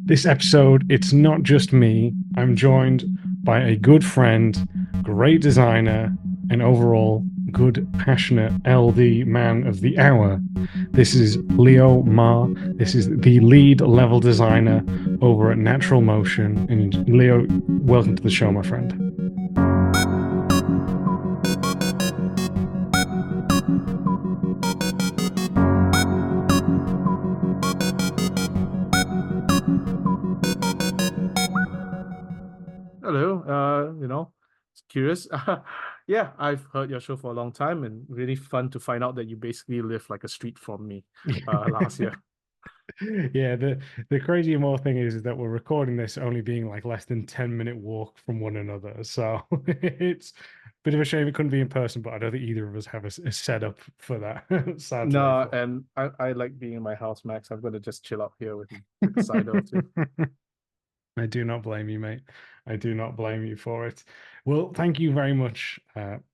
This episode, it's not just me. I'm joined by a good friend, great designer, and overall good, passionate LD man of the hour. This is Leo Mah. This is the lead level designer over at Natural Motion. And Leo, welcome to the show, my friend. Hello, it's curious. Yeah, I've heard your show for a long time and really fun to find out that you basically live like a street from me last year. Yeah, the crazy and more thing is that we're recording this only being like less than 10-minute walk from one another. So it's a bit of a shame it couldn't be in person, but I don't think either of us have a setup for that, sadly. No, and I like being in my house, Max. I'm gonna just chill out here with a cider or two. I do not blame you, mate. I do not blame you for it. Well, thank you very much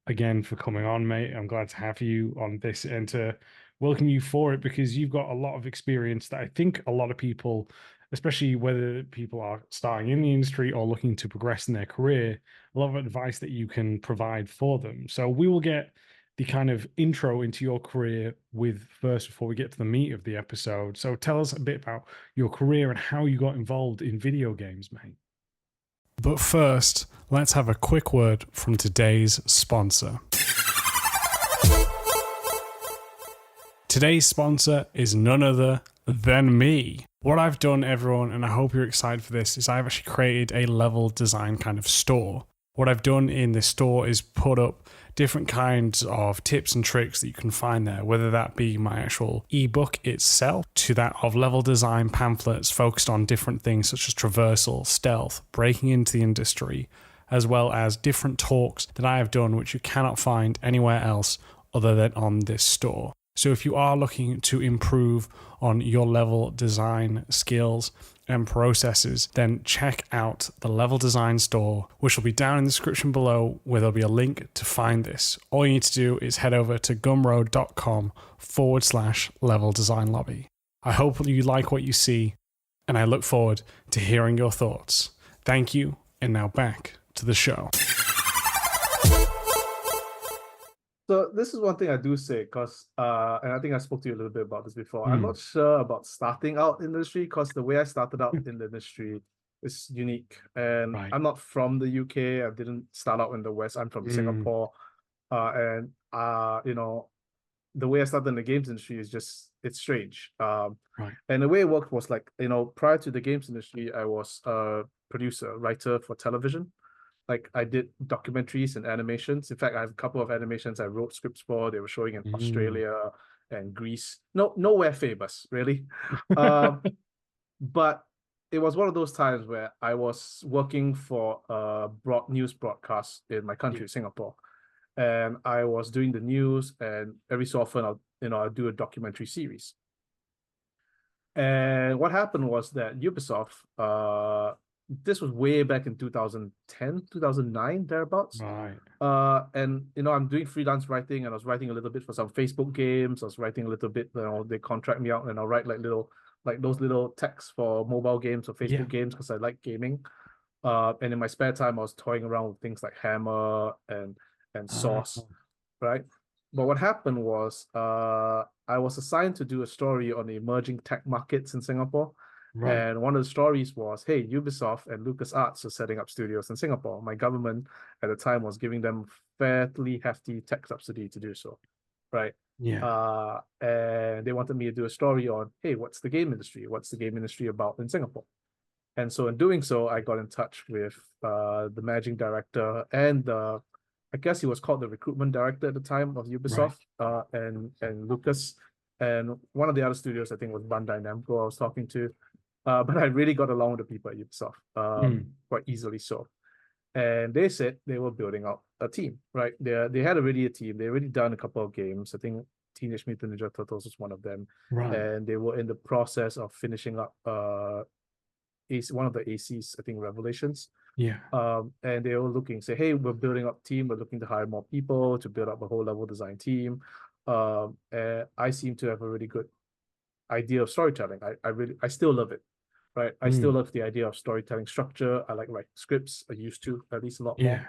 again for coming on, mate. I'm glad to have you on this and to welcome you for it because you've got a lot of experience that I think a lot of people, especially whether people are starting in the industry or looking to progress in their career, a lot of advice that you can provide for them. So we will get the kind of intro into your career with first before we get to the meat of the episode. So tell us a bit about your career and how you got involved in video games, mate. But first, let's have a quick word from today's sponsor. Today's sponsor is none other than me. What I've done, everyone, and I hope you're excited for this, is I've actually created a level design kind of store. What I've done in this store is put up different kinds of tips and tricks that you can find there, whether that be my actual ebook itself to that of level design pamphlets focused on different things such as traversal, stealth, breaking into the industry, as well as different talks that I have done which you cannot find anywhere else other than on this store. So if you are looking to improve on your level design skills and processes, then check out the Level Design Store, which will be down in the description below, where there'll be a link to find this. All you need to do is head over to gumroad.com/level design lobby. I hope you like what you see, and I look forward to hearing your thoughts. Thank you, and now back to the show. So this is one thing I do say because and I think I spoke to you a little bit about this before. I'm Mm, not sure about starting out in the industry because the way I started out in the industry is unique. And right. I'm not from the UK. I didn't start out in the West. I'm from Mm, Singapore. And the way I started in the games industry is just it's strange. right. And the way it worked was like, prior to the games industry, I was a producer, writer for television. Like I did documentaries and animations. In fact, I have a couple of animations I wrote scripts for. They were showing in Mm. Australia and Greece. No, nowhere famous, really. Um, but it was one of those times where I was working for a news broadcast in my Yeah. country, Singapore, and I was doing the news. And every so often, I'll do a documentary series. And what happened was that Ubisoft, this was way back in 2010, 2009, thereabouts. Right. And I'm doing freelance writing, and I was writing a little bit for some Facebook games. I was writing a little bit, they contract me out, and I'll write like those little texts for mobile games or Yeah. Facebook games because I like gaming. And in my spare time, I was toying around with things like Hammer and Ah, Source, right? But what happened was I was assigned to do a story on the emerging tech markets in Singapore. right. And one of the stories was, hey, Ubisoft and LucasArts are setting up studios in Singapore. My government at the time was giving them fairly hefty tech subsidy to do so, right? Yeah. And they wanted me to do a story on, hey, what's the game industry? What's the game industry about in Singapore? And so in doing so, I got in touch with the managing director and I guess he was called the recruitment director at the time of Right. Ubisoft, and Lucas, and one of the other studios I think was Bandai Namco I was talking to, but I really got along with the people at Ubisoft, Mm, quite easily so. And they said they were building out a team, right? They had already a team. They already done a couple of games. I think Teenage Mutant Ninja Turtles was one of them, right. and they were in the process of finishing up one of the ACs, I think Revelations. Yeah. And they were looking, say, hey, we're building up team, we're looking to hire more people to build up a whole level design team. And I seem to have a really good idea of storytelling. I still love it. right? I still Mm. love the idea of storytelling structure. I like writing scripts. I used to at least a lot more. Yeah.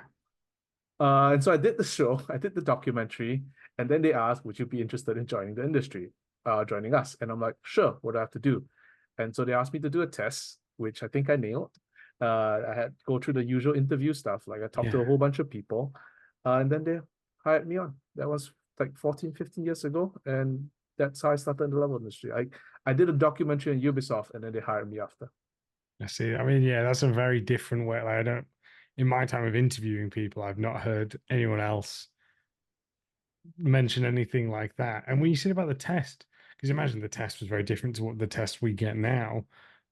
And so I did the show, I did the documentary, and then they asked, would you be interested in joining the industry, joining us? And I'm like, sure, what do I have to do? And so they asked me to do a test, which I think I nailed. I had to go through the usual interview stuff, like I talked to Yeah. a whole bunch of people, and then they hired me on. That was like 14, 15 years ago. And that's how I started in the level industry. I did a documentary on Ubisoft, and then they hired me after. I see. I mean, yeah, that's a very different way. Like, I don't, in my time of interviewing people, I've not heard anyone else mention anything like that. And when you said about the test, because imagine the test was very different to what the test we get now,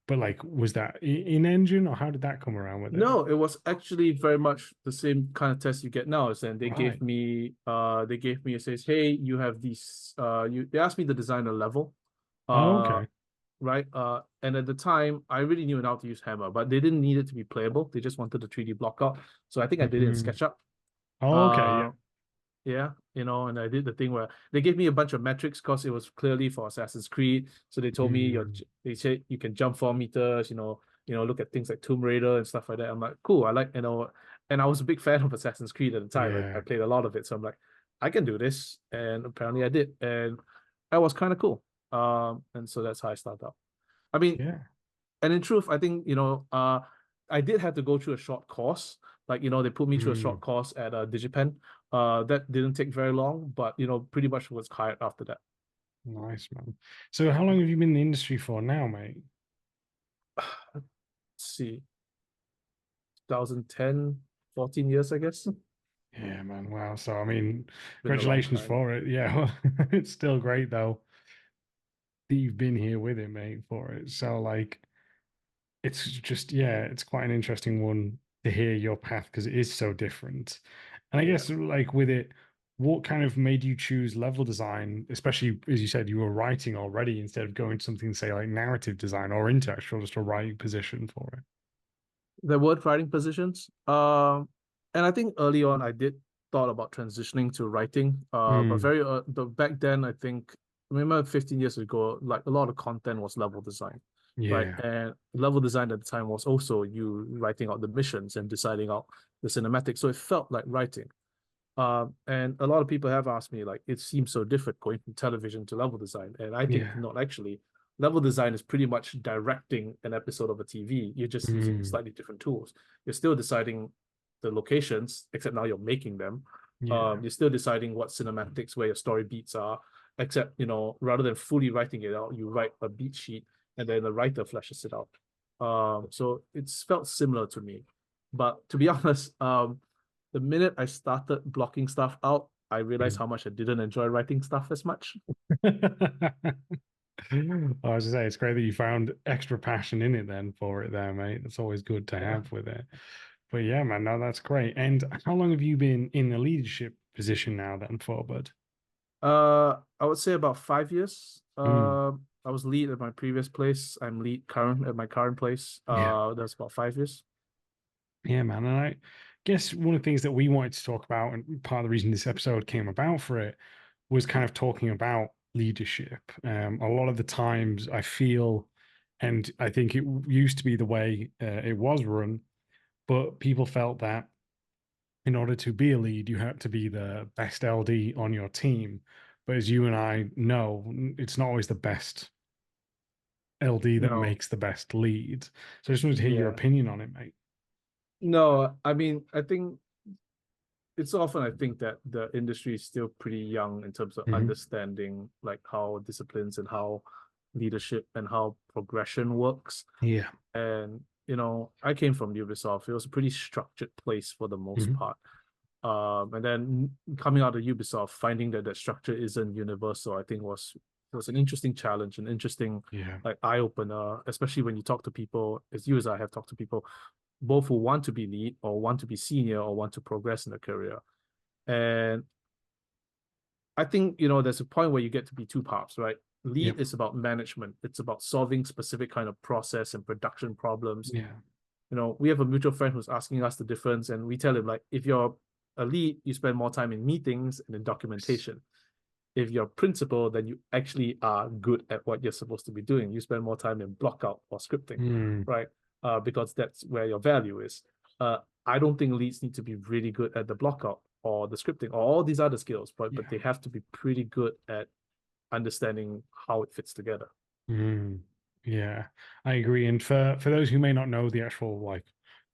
but like, was that in engine or how did that come around with it? No, it was actually very much the same kind of test you get now. And Right. they gave me, it says, hey, you have these they asked me to design a level. Oh, Uh okay. right. And at the time I really knew how to use Hammer, but they didn't need it to be playable. They just wanted the 3D block out. So I think I did it in Mhm. SketchUp. Oh, okay. Yeah. Uh yeah, and I did the thing where they gave me a bunch of metrics because it was clearly for Assassin's Creed. So they told me Mm. they said you can jump 4 meters, look at things like Tomb Raider and stuff like that. I'm like, cool, I like, and I was a big fan of Assassin's Creed at the time. I Yeah. played a lot of it. So I'm like, I can do this. And apparently I did. And that was kind of cool. And so that's how I started out. I mean, Yeah. and in truth, I think, I did have to go through a short course. Like, they put me through a short Mm. course at Digipen. That didn't take very long, but pretty much was hired after that. Nice, man. So how long have you been in the industry for now, mate? Let's see, 2010, 14 years, I guess. Yeah, man. Wow. So, I mean, Been a long congratulations time. for it. Yeah. Well, it's still great though that you've been here with it, mate, for it. So, like, it's just, yeah, it's quite an interesting one to hear your path because it is so different. And I Yeah. guess, like, with it, what kind of made you choose level design, especially as you said, you were writing already instead of going to something, say, like narrative design or into actual just a writing position for it? There were writing positions. And I think early on I did thought about transitioning to writing. But Mm, back then I think I remember 15 years ago, like a lot of content was level design, right? yeah. And level design at the time was also you writing out the missions and deciding out the cinematics. So it felt like writing. And a lot of people have asked me, like, it seems so different going from television to level design. And I think Yeah. not actually. Level design is pretty much directing an episode of a TV. You're just using Mm, slightly different tools. You're still deciding the locations, except now you're making them. yeah. You're still deciding what cinematics, where your story beats are, except, rather than fully writing it out, you write a beat sheet and then the writer fleshes it out. So it's felt similar to me. But to be honest, the minute I started blocking stuff out, I realized Mm. how much I didn't enjoy writing stuff as much. I was to say, it's great that you found extra passion in it then for it there, mate. That's always good to Yeah. have with it. But yeah, man, no, that's great. And how long have you been in a leadership position now then for, bud? I would say about 5 years. Mm, I was lead at my previous place. I'm lead current at my current place. yeah. That's about 5 years. Yeah, man. And I guess one of the things that we wanted to talk about, and part of the reason this episode came about for it, was kind of talking about leadership. A lot of the times I feel, and I think it used to be the way it was run, but people felt that in order to be a lead, you had to be the best LD on your team. But as you and I know, it's not always the best LD that No, makes the best lead. So I just wanted to hear your yeah. opinion on it, mate. No, I mean, I think it's often I think that the industry is still pretty young in terms of Hmm. understanding like how disciplines and how leadership and how progression works. Yeah. And I came from Ubisoft. It was a pretty structured place for the most Hmm. part. And then coming out of Ubisoft, finding that structure isn't universal, I think was an interesting challenge, an interesting Yeah. like eye opener, especially when you talk to people, as you as I have talked to people, both who want to be lead or want to be senior or want to progress in a career. And I think, there's a point where you get to be two parts, right? Lead Yep. is about management. It's about solving specific kind of process and production problems. Yeah. We have a mutual friend who's asking us the difference, and we tell him like, if you're a lead, you spend more time in meetings and in documentation. if you're a principal, then you actually are good at what you're supposed to be doing. You spend more time in block out or scripting, Mm, right? Because that's where your value is. I don't think leads need to be really good at the block out or the scripting or all these other skills, but yeah. they have to be pretty good at understanding how it fits together. Mm, yeah, I agree. And for those who may not know the actual like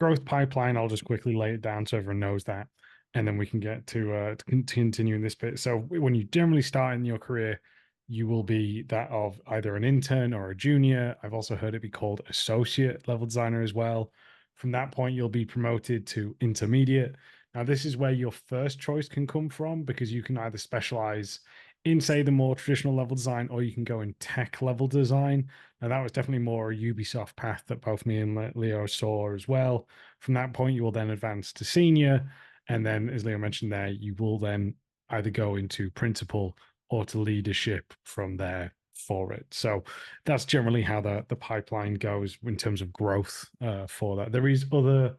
growth pipeline, I'll just quickly lay it down so everyone knows that, and then we can get to continue in this bit. So when you generally start in your career, you will be that of either an intern or a junior. I've also heard it be called associate level designer as well. From that point, you'll be promoted to intermediate. Now, this is where your first choice can come from because you can either specialize in, say, the more traditional level design, or you can go in tech level design. Now, that was definitely more a Ubisoft path that both me and Leo saw as well. From that point, you will then advance to senior. And then, as Leo mentioned there, you will then either go into principal or to leadership from there for it. So that's generally how the pipeline goes in terms of growth for that. There is other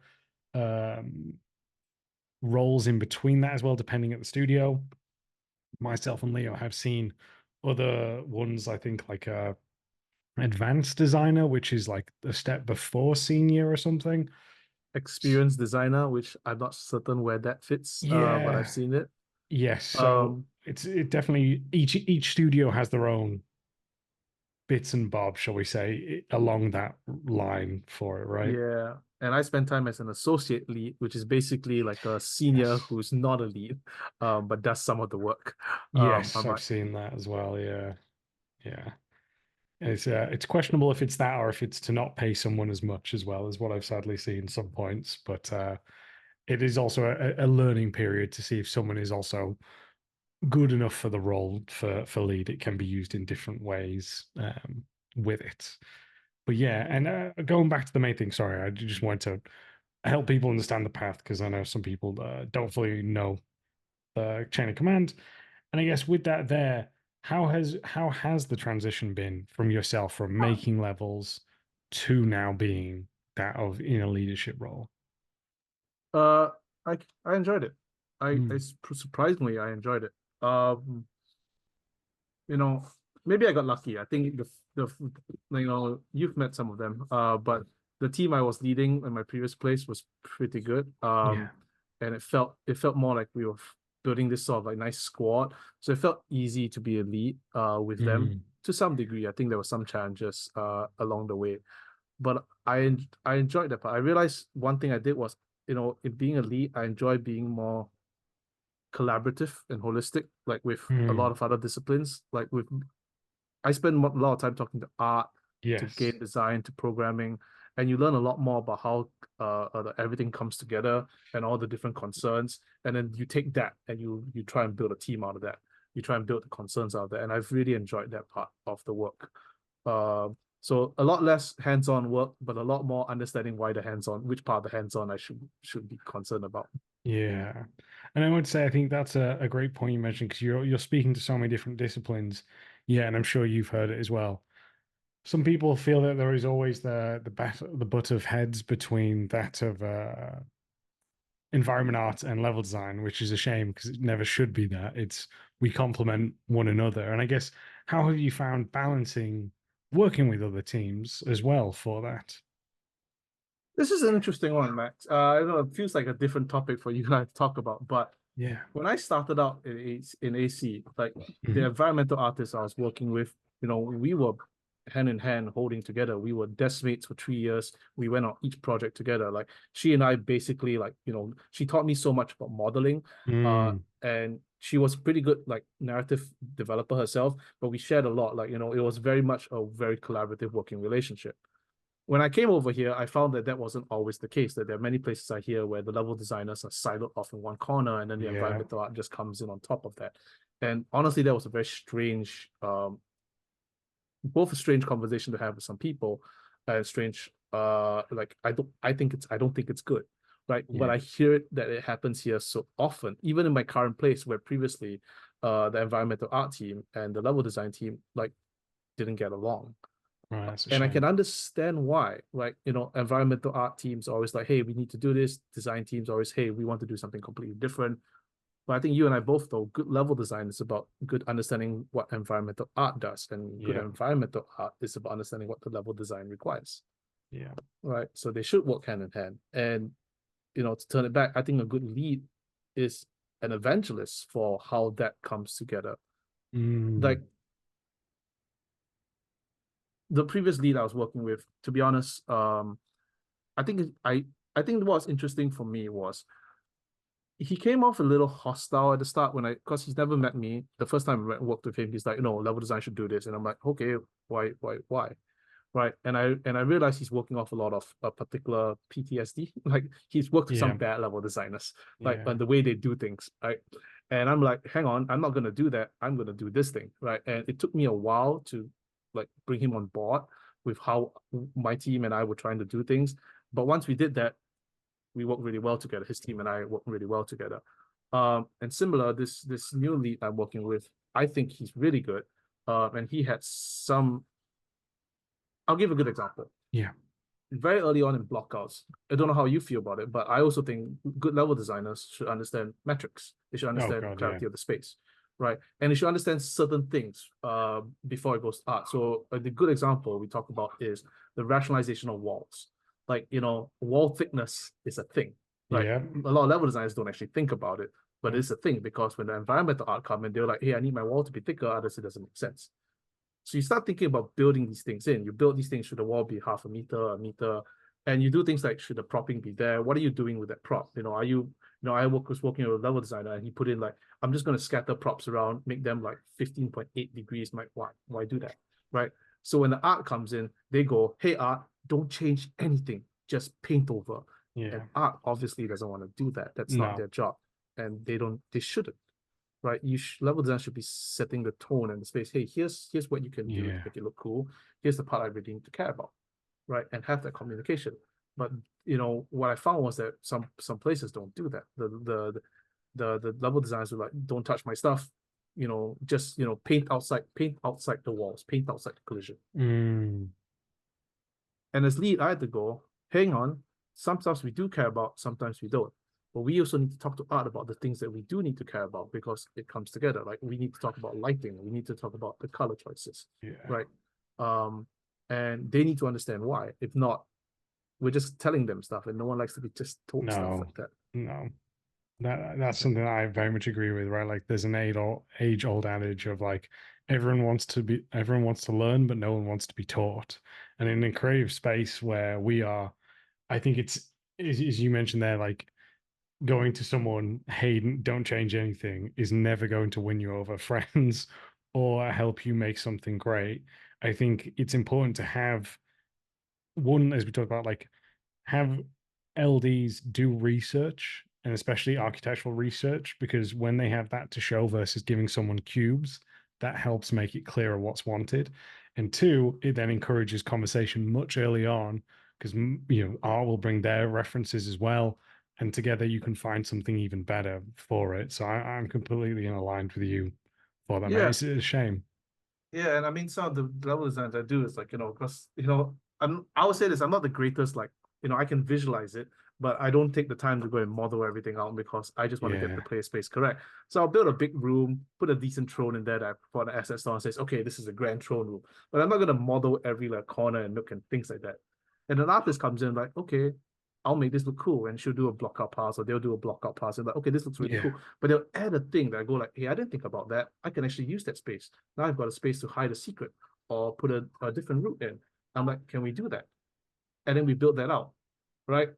um, roles in between that as well, depending at the studio. Myself and Leo have seen other ones, I think, like advanced designer, which is like a step before senior or something. Experience designer, which I'm not certain where that fits, but I've Yeah. seen it. Yes. So Um, it definitely each studio has their own bits and bobs, shall we say, along that line for it, right? yeah, and I spent time as an associate lead, which is basically like a senior Yes. who's not a lead, but does some of the work. I Yes, I've might seen that as well. Yeah. Yeah. It's questionable if it's that or if it's to not pay someone as much as well as what I've sadly seen some points. But it is also a learning period to see if someone is also good enough for the role for lead. It can be used in different ways with it. But yeah, and going back to the main thing, sorry, I just want to help people understand the path because I know some people don't fully know the chain of command. And I guess with that there, how has the transition been from yourself from making levels to now being that of in a leadership role? uh I enjoyed it. Mm, Surprisingly I enjoyed it. You know, maybe I got lucky. I think you've met some of them. But the team I was leading in my previous place was pretty good. yeah. And it felt more like we were building this sort of like nice squad. So it felt easy to be a lead with them Mm, to some degree. I think there were some challenges along the way, but I enjoyed that part. I realized one thing I did was, in being a lead, I enjoy being more collaborative and holistic, like with a lot mm, of other disciplines. Like with I spend a lot of time talking to art, to yes. game design, to programming, and you learn a lot more about how everything comes together and all the different concerns. And then you take that and you try and build a team out of that. You try and build the concerns out of that. And I've really enjoyed that part of the work. So a lot less hands-on work, but a lot more understanding why the hands-on, which part of the hands-on I should be concerned about. Yeah. And I would say I think that's a great point you mentioned because you're speaking to so many different disciplines. Yeah, and I'm sure you've heard it as well. Some people feel that there is always the butt of heads between that of environment art and level design, which is a shame because it never should be that. It's we complement one another. And I guess how have you found balancing working with other teams as well for that? This is an interesting one, Max. I don't know, it feels like a different topic for you and I to talk about, but Yeah. when I started out in AC, like the Mhm. environmental artists I was working with, we were hand in hand holding together. We were desk mates for 3 years. We went on each project together. Like she and I basically she taught me so much about modeling. Mm, And she was pretty good like narrative developer herself, but we shared a lot. Like, it was very much a very collaborative working relationship. When I came over here, I found that that wasn't always the case, that there are many places I hear where the level designers are siloed off in one corner and then the yeah. environmental art just comes in on top of that. And honestly, that was a very strange, both a strange conversation to have with some people and strange, like I don't think it's good. Right. But Yeah. I hear it that it happens here so often, even in my current place where previously the environmental art team and the level design team like didn't get along. Right, that's a And I can shame. understand why. Like, environmental art teams are always like, hey, we need to do this. Design teams are always, hey, we want to do something completely different. But I think you and I both know good level design is about good understanding what environmental art does, and good Yeah. environmental art is about understanding what the level design requires. Yeah. Right. So they should work hand in hand. And to turn it back, I think a good lead is an evangelist for how that comes together. Like the previous lead I was working with, to be honest, I think I think what's interesting for me was he came off a little hostile at the start because he's never met me. The first time I worked with him, he's like, no, level design should do this. And I'm like, okay, why? Right. And I realized he's working off a lot of a particular PTSD. Like he's worked with some bad level designers, like on the way they do things. Right. And I'm like, hang on, I'm not gonna do that. I'm gonna do this thing. Right. And it took me a while to like bring him on board with how my team and I were trying to do things. But once we did that, we worked really well together. His team and I worked really well together. And similar, this new lead I'm working with, I think he's really good. And he had some. I'll give a good example. Yeah. Very early on in blockouts, I don't know how you feel about it, but I also think good level designers should understand metrics. They should understand clarity of the space, right? And they should understand certain things before it goes to art. So the good example we talk about is the rationalization of walls. Like, wall thickness is a thing, right? Yeah. A lot of level designers don't actually think about it, but it's a thing because when the environmental art come in, they're like, hey, I need my wall to be thicker, otherwise it doesn't make sense. So you start thinking about building these things in. You build these things, should the wall be half a meter, and you do things like, should the propping be there? What are you doing with that prop? I was working with a level designer, and he put in like, I'm just going to scatter props around, make them like 15.8 degrees. I'm like, why do that, right? So when the art comes in, they go, hey, art, don't change anything, just paint over. Yeah. And art obviously doesn't want to do that. That's not their job, and they shouldn't. Right, level design should be setting the tone and the space. Hey, here's what you can do to make it look cool. Here's the part I really need to care about, right, and have that communication. But what I found was that some places don't do that. The level designers are like, don't touch my stuff. Just paint outside the walls, paint outside the collision. And as lead, I had to go, hang on. Some stuff we do care about, sometimes we don't. But we also need to talk to art about the things that we do need to care about because it comes together. Like we need to talk about lighting. We need to talk about the color choices, right? And they need to understand why. If not, we're just telling them stuff, and no one likes to be just told stuff like that. No, that's something that I very much agree with. Right, like there's an age old adage of like everyone wants to learn, but no one wants to be taught. And in a creative space where we are, I think it's as you mentioned there, like going to someone, hey, don't change anything, is never going to win you over friends or help you make something great. I think it's important to have one, as we talked about, like have LDs do research and especially architectural research, because when they have that to show versus giving someone cubes, that helps make it clearer what's wanted. And two, it then encourages conversation much early on because art will bring their references as well, and together you can find something even better for it. So I'm completely aligned with you for that, man. It's a shame. Yeah, and I mean, some of the level designs I do is like, because I would say this, I'm not the greatest, like, I can visualize it, but I don't take the time to go and model everything out because I just want to get the player space correct. So I'll build a big room, put a decent throne in there that I put an asset store and says, okay, this is a grand throne room. But I'm not gonna model every like corner and nook and things like that. And an artist comes in like, okay, I'll make this look cool, and she'll do a block out pass, or they'll do a block out pass, and like, okay, this looks really cool. But they'll add a thing that I go like, hey, I didn't think about that. I can actually use that space. Now I've got a space to hide a secret or put a different route in. I'm like, can we do that? And then we build that out, right?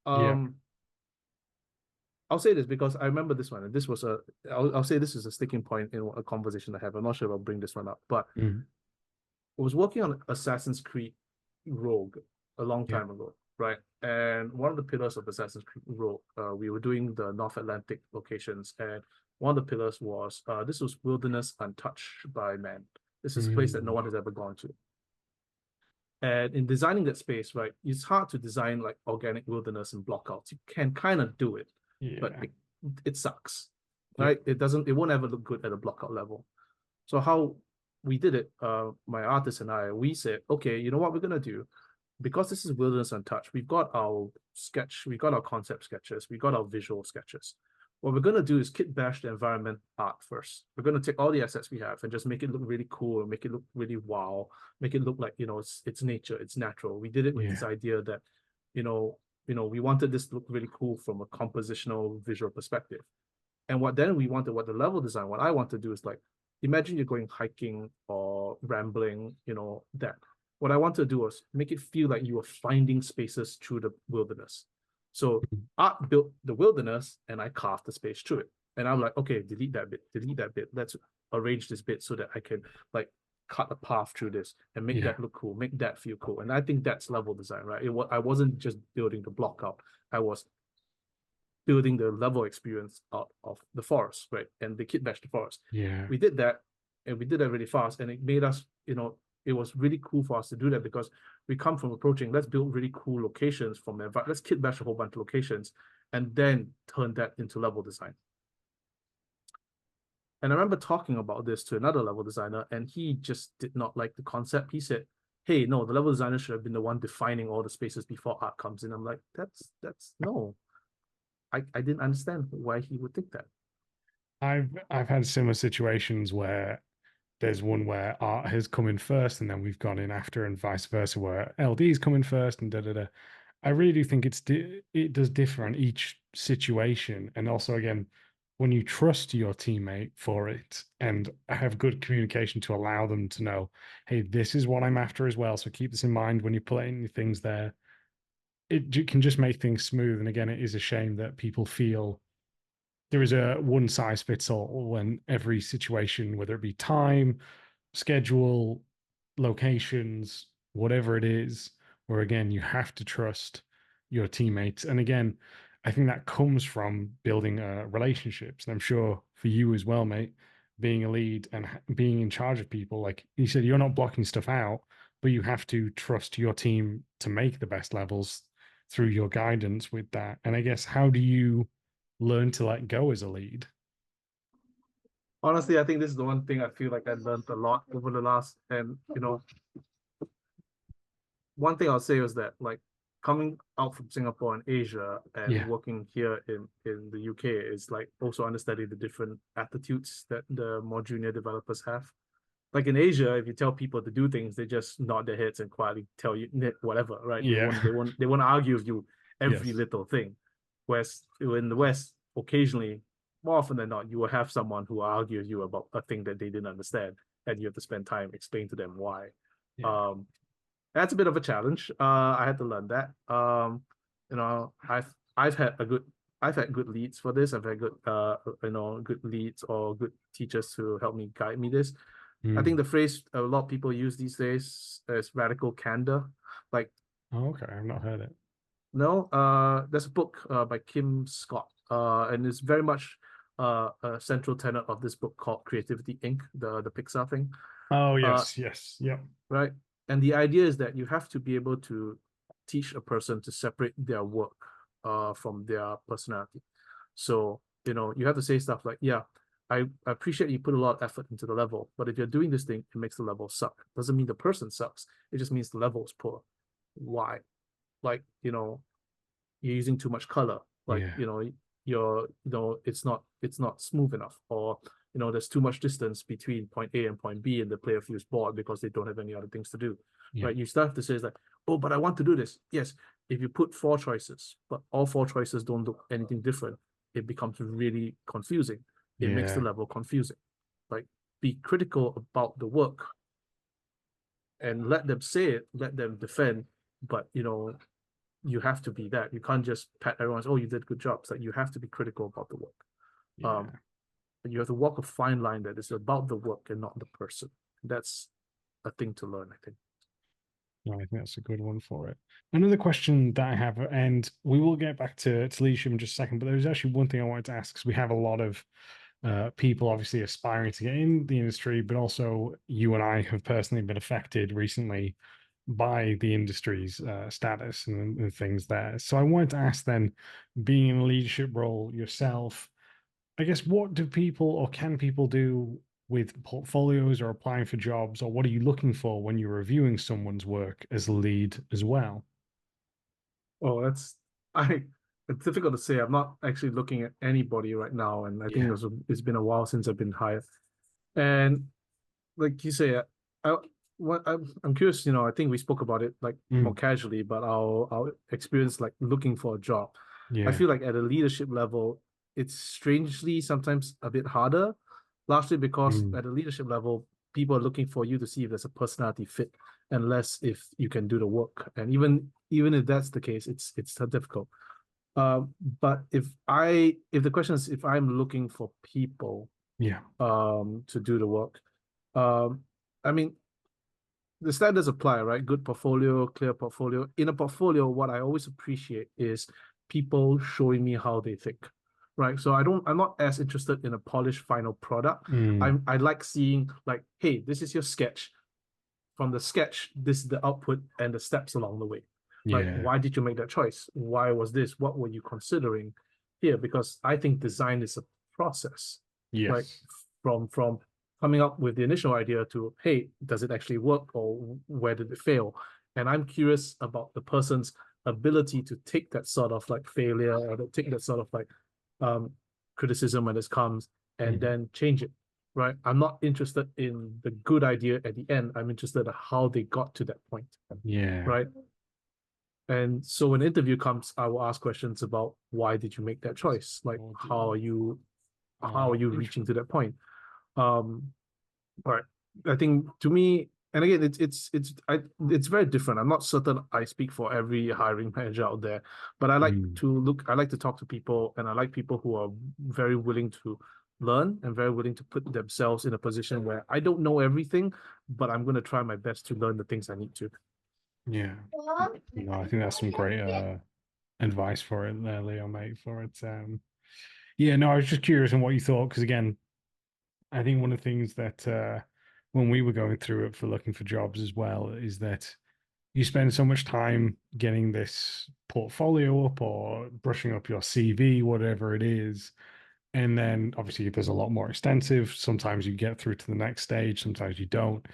I'll say this because I remember this one, and this was I'll say this is a sticking point in a conversation I have. I'm not sure if I'll bring this one up, but I was working on Assassin's Creed Rogue a long time ago, right? And one of the pillars of Assassin's Creed Rogue, we were doing the North Atlantic locations, and one of the pillars was this was wilderness untouched by man. This is a place that no one has ever gone to. And in designing that space, right, it's hard to design like organic wilderness and blockouts. You can kind of do it, but it sucks, right? It won't ever look good at a blockout level. So how we did it, my artist and I, we said, okay, you know what we're gonna do? Because this is wilderness untouched, we've got our sketch, we got our concept sketches, we got our visual sketches. what we're going to do is kit bash the environment art first. We're going to take all the assets we have and just make it look really cool and make it look really wow, make it look like, it's nature, it's natural. We did it with this Yeah. idea that, we wanted this to look really cool from a compositional visual perspective. And what the level design, what I want to do is like, imagine you're going hiking or rambling, that. What I want to do is make it feel like you are finding spaces through the wilderness. So art built the wilderness and I carved the space through it. And I'm like, okay, delete that bit, delete that bit. Let's arrange this bit so that I can like cut a path through this and make Yeah. that look cool, make that feel cool. And I think that's level design, right? I wasn't just building the block out. I was building the level experience out of the forest, right? And the kit bash the forest. Yeah. We did that, and we did that really fast, and it made us, it was really cool for us to do that because we come from approaching, let's build really cool locations from let's kit bash a whole bunch of locations, and then turn that into level design. And I remember talking about this to another level designer, and he just did not like the concept. He said, "Hey, no, the level designer should have been the one defining all the spaces before art comes in." I'm like, that's no, I didn't understand why he would think that. I've had similar situations where there's one where art has come in first and then we've gone in after, and vice versa, where LD's come in first and da da da. I really do think it does differ on each situation, and also again, when you trust your teammate for it and have good communication to allow them to know, hey, this is what I'm after as well. So keep this in mind when you're putting things there. It can just make things smooth. And again, it is a shame that people feel there is a one size fits all when every situation, whether it be time, schedule, locations, whatever it is, where again, you have to trust your teammates. And again, I think that comes from building relationships. And I'm sure for you as well, mate, being a lead and being in charge of people, like you said, you're not blocking stuff out, but you have to trust your team to make the best levels through your guidance with that. And I guess, how do you learn to let go as a lead? Honestly, I think this is the one thing I feel like I learned a lot over the last, and one thing I'll say is that like coming out from Singapore and Asia and Yeah. working here in the UK is like also understanding the different attitudes that the more junior developers have. Like in Asia, if you tell people to do things, they just nod their heads and quietly tell you whatever, right? They Yeah. won't they won't they won't argue with you every Yes. little thing. Whereas in the West, occasionally, more often than not, you will have someone who will argue with you about a thing that they didn't understand, and you have to spend time explaining to them why. Yeah. Um, that's a bit of a challenge. I had to learn that. I've had good leads for this. I've had good leads or good teachers to help me guide me this. I think Mm. the phrase a lot of people use these days is radical candor. Like, Oh, okay. I've not heard it. no, there's a book by Kim Scott, and it's very much a central tenet of this book called Creativity Inc., the Pixar thing. Oh, Uh, yes. Yes. Yep. right? And the idea is that you have to be able to teach a person to separate their work from their personality. So, you have to say stuff like, yeah, I appreciate you put a lot of effort into the level, but if you're doing this thing, it makes the level suck. Doesn't mean the person sucks. It just means the level is poor. Why? Like, you're using too much color. Like, Yeah. it's not smooth enough, or there's too much distance between point A and point B, and the player feels bored because they don't have any other things to do. Yeah. Right? You start to say, it's like, oh, but I want to do this. Yes, if you put four choices, but all four choices don't look anything different, it becomes really confusing. It makes the Yeah. level confusing. Like, be critical about the work and let them say it, let them defend, but you have to be that. You can't just pat everyone's, oh, you did a good job. It's like you have to be critical about the work. Um, Yeah. and you have to walk a fine line that is about the work and not the person. That's a thing to learn, I think. No, I think that's a good one for it. Another question that I have, and we will get back to leadership in just a second, but there's actually one thing I wanted to ask because we have a lot of people obviously aspiring to get in the industry, but also you and I have personally been affected recently by the industry's status and things there. So I wanted to ask then, being in a leadership role yourself, I guess what do people or can people do with portfolios or applying for jobs, or what are you looking for when you're reviewing someone's work as a lead as well? Oh, that's I. it's difficult to say. I'm not actually looking at anybody right now, and I think Yeah. it's been a while since I've been hired. And like you say, I I'm curious. I think we spoke about it like more Mm. casually, but our experience like looking for a job. I Yeah. feel like at a leadership level, it's strangely sometimes a bit harder, largely because Mm. at a leadership level, people are looking for you to see if there's a personality fit, and less if you can do the work. And even if that's the case, it's so difficult. But if the question is if I'm looking for people Yeah. to do the work, um I mean the standards apply, right? Good portfolio, clear portfolio. In a portfolio, what I always appreciate is people showing me how they think. Right. So I'm not as interested in a polished final product. Mm. I like seeing like, hey, this is your sketch. From the sketch, this is the output and the steps along the way. Like, Yeah. why did you make that choice? Why was this? What were you considering here? Because I think design is a process, right? Yes. From coming up with the initial idea to, hey, does it actually work or where did it fail? And I'm curious about the person's ability to take that sort of like failure or to take that sort of like um criticism when it comes and Mm. then change it, right? I'm not interested in the good idea at the end. I'm interested in how they got to that point, Yeah. right? And so when the interview comes, I will ask questions about why did you make that choice? Like Or how are you reaching interesting. to that point? Um, right. I think to me, and again, it's very different. I'm not certain I speak for every hiring manager out there, but Mm. I like to talk to people, and I like people who are very willing to learn and very willing to put themselves in a position where I don't know everything, but I'm going to try my best to learn the things I need to. Yeah. No, I think that's some great advice for it there, Leo, mate, for it. Yeah, no, I was just curious on what you thought, because again, I think one of the things that when we were going through it for looking for jobs as well is that you spend so much time getting this portfolio up or brushing up your CV, whatever it is. And then obviously there's a lot more extensive. Sometimes you get through to the next stage, sometimes you don't.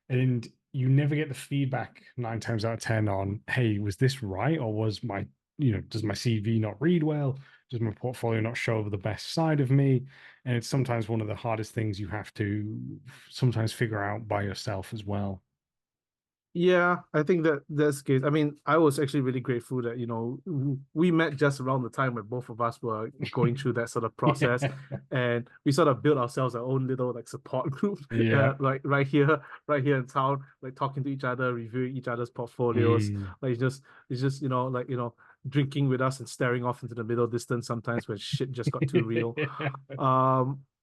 And you never get the feedback 9 times out of 10 on, hey, was this right? Or was my, does my CV not read well? Does my portfolio not show the best side of me? And it's sometimes one of the hardest things you have to sometimes figure out by yourself as well. Yeah, I think that's the case. I mean, I was actually really grateful that, we met just around the time when both of us were going through that sort of process, Yeah. and we sort of built ourselves our own little like support group, Yeah. like right here in town, like talking to each other, reviewing each other's portfolios. Mm. Like it's just, drinking with us and staring off into the middle distance sometimes when shit just got too real.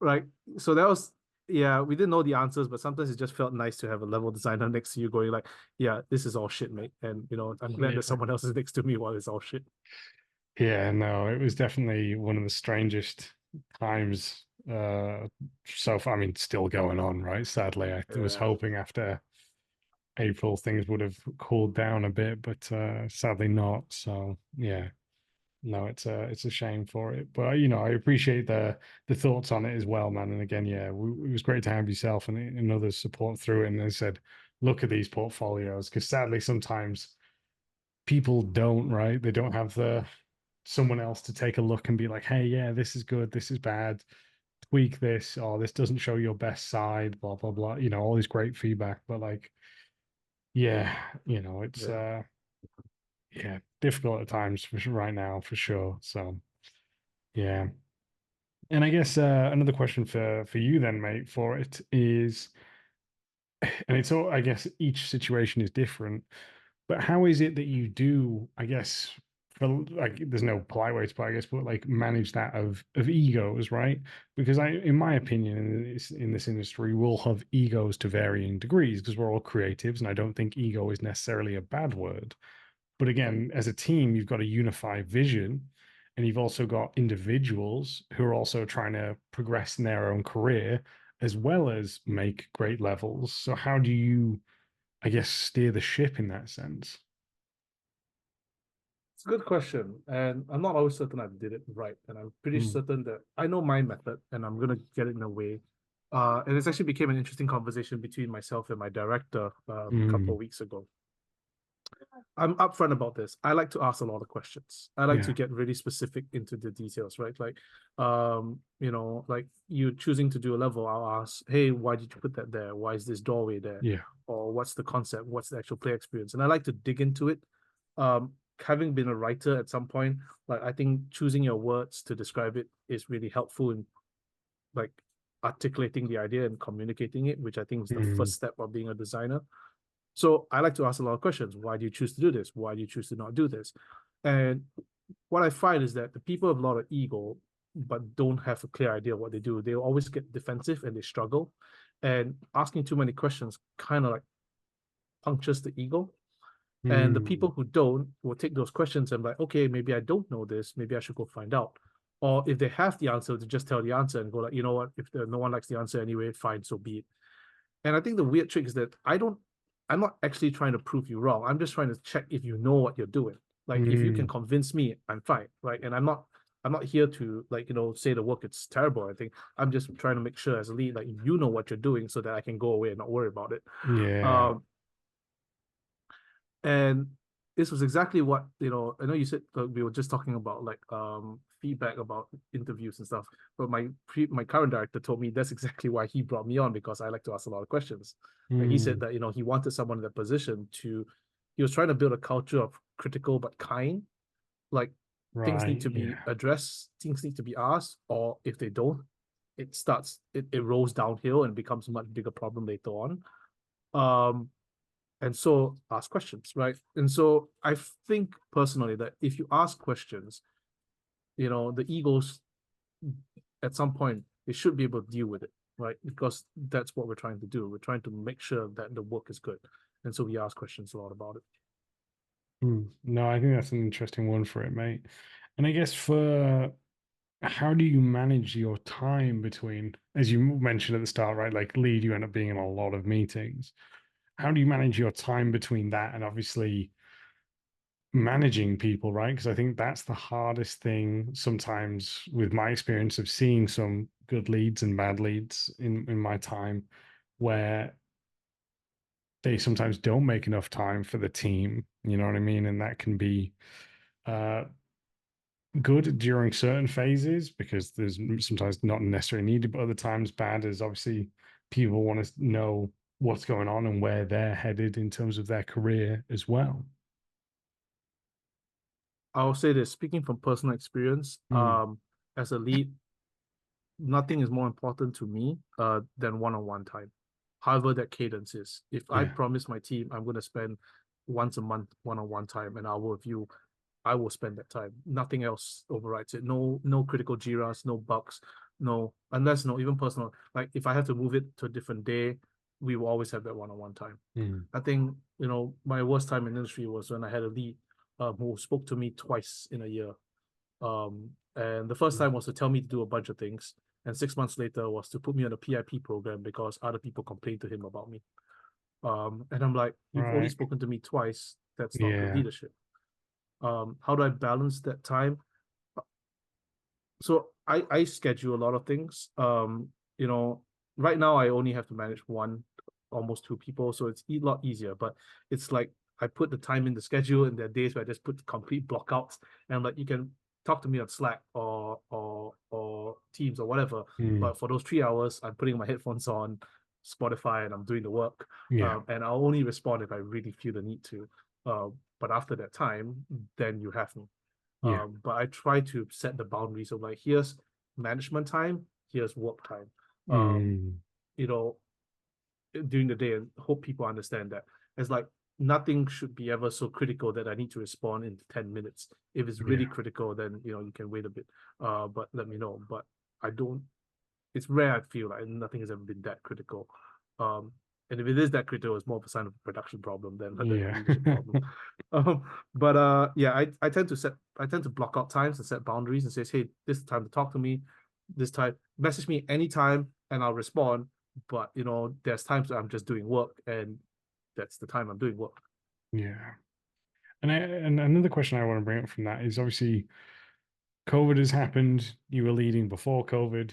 Right. So that was yeah, we didn't know the answers, but sometimes it just felt nice to have a level designer next to you going like, yeah, this is all shit, mate. And I'm glad that Yeah. someone else is next to me while it's all shit. Yeah, no, it was definitely one of the strangest times so far. I mean, still going on, right? Sadly, I was Yeah, hoping after April things would have cooled down a bit, but sadly not. So yeah, no, it's a shame for it. But I appreciate the thoughts on it as well, man. And again, yeah, it was great to have yourself and others support through it. And they said, look at these portfolios, because sadly sometimes people don't, right? They don't have the someone else to take a look and be like, hey, yeah, this is good, this is bad, tweak this, or this doesn't show your best side, blah, blah, blah. All this great feedback. But like, yeah, it's yeah. yeah, difficult at times for sure right now, for sure. So yeah. And I guess another question for you then, mate, for it is, and it's all I guess each situation is different, but how is it that you do, I guess, for like, there's no polite way to put it, I guess, but like manage that of egos, right? Because in my opinion, in this industry, we'll have egos to varying degrees because we're all creatives, and I don't think ego is necessarily a bad word. But again, as a team, you've got a unified vision, and you've also got individuals who are also trying to progress in their own career as well as make great levels. So how do you, I guess, steer the ship in that sense? It's a good question. And I'm not always certain I did it right. And I'm pretty Mm. certain that I know my method and I'm gonna get it in a way. And it's actually became an interesting conversation between myself and my director a couple Mm. of weeks ago. I'm upfront about this. I like to ask a lot of questions. I like to Yeah. get really specific into the details, right? Like, like you choosing to do a level, I'll ask, hey, why did you put that there? Why is this doorway there? Yeah. Or what's the concept? What's the actual play experience? And I like to dig into it. Having been a writer at some point, like I think choosing your words to describe it is really helpful in like articulating the idea and communicating it, which I think is the Mm, first step of being a designer. So I like to ask a lot of questions. Why do you choose to do this? Why do you choose to not do this? And what I find is that the people have a lot of ego, but don't have a clear idea of what they do. They always get defensive and they struggle. And asking too many questions kind of like punctures the ego. And the people mm, who don't will take those questions and be like, okay, maybe I don't know this. Maybe I should go find out. Or if they have the answer, to just tell the answer and go like, you know what? If no one likes the answer anyway, fine, so be it. And I think the weird trick is that I'm not actually trying to prove you wrong. I'm just trying to check if you know what you're doing. Like if you can mm, convince me, I'm fine, right? And I'm not here to like, say the work it's terrible. I think I'm just trying to make sure as a lead, like you know what you're doing so that I can go away and not worry about it. yeah. Um, and this was exactly what, I know you said we were just talking about like feedback about interviews and stuff, but my current director told me that's exactly why he brought me on, because I like to ask a lot of questions. Like he said Mm, that he wanted someone in that position to he was trying to build a culture of critical but kind. Like things need right. to be Yeah. addressed, things need to be asked, or if they don't, it rolls downhill and becomes a much bigger problem later on. um and so ask questions, right? And so I think personally that if you ask questions, the egos at some point they should be able to deal with it, right? Because that's what we're trying to do. We're trying to make sure that the work is good, and so we ask questions a lot about it. No, I think that's an interesting one for it, mate. And I guess for how do you manage your time between, as you mentioned at the start, right? Like lead, you end up being in a lot of meetings. How do you manage your time between that and obviously managing people, right? Because I think that's the hardest thing sometimes with my experience of seeing some good leads and bad leads in my time where they sometimes don't make enough time for the team, you know what I mean? And that can be uh good during certain phases because there's sometimes not necessarily needed, but other times bad as obviously people want to know what's going on and where they're headed in terms of their career as well. I'll say this, speaking from personal experience, Mm, as a lead, nothing is more important to me than one-on-one time. However, that cadence is. If I yeah. promise my team I'm going to spend once a month one-on-one time and hour with you, I will spend that time. Nothing else overrides it. No critical Jiras, no bugs, no, unless no, even personal. Like if I have to move it to a different day, we will always have that one-on-one time. Mm, I think, my worst time in industry was when I had a lead who spoke to me twice in a year. And the first time was to tell me to do a bunch of things, and 6 months later was to put me on a PIP program because other people complained to him about me. And I'm like, you've only right. spoken to me twice. That's not good Yeah. leadership. How do I balance that time? So I schedule a lot of things. You know, right now I only have to manage one, almost two people, so it's a lot easier. But it's like I put the time in the schedule, and there are days where I just put complete blockouts, and like you can talk to me on Slack or Teams or whatever. Mm, But for those 3 hours, I'm putting my headphones on Spotify and I'm doing the work. yeah. And I'll only respond if I really feel the need to. But after that time, then you have me. Yeah. But I try to set the boundaries of like, here's management time, here's work time. Um, Mm, you know, during the day, and hope people understand that. It's like nothing should be ever so critical that I need to respond in 10 minutes. If it's really yeah. critical, then you can wait a bit. But let me know. But I don't, it's rare I feel like nothing has ever been that critical. Um, and if it is that critical, it's more of a sign of a production problem than a Yeah. leadership problem. But yeah, I tend to block out times and set boundaries and says, hey, this is the time to talk to me. This time, message me anytime and I'll respond. But there's times that I'm just doing work, and that's the time I'm doing work. Yeah. And another question I want to bring up from that is obviously COVID has happened. You were leading before COVID.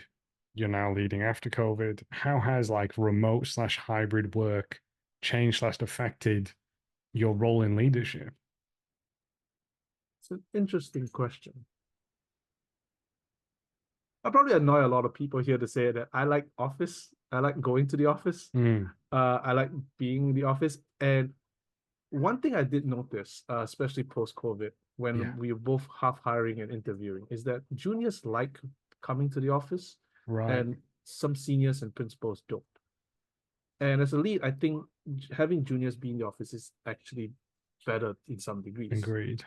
You're now leading after COVID. How has like remote/hybrid work changed/affected your role in leadership? It's an interesting question. I probably annoy a lot of people here to say that I like office. I like going to the office. Mm, I like being in the office. And one thing I did notice, especially post-COVID, when yeah, we were both half hiring and interviewing, is that juniors like coming to the office right. and some seniors and principals don't. And as a lead, I think having juniors be in the office is actually better in some degrees, Agreed.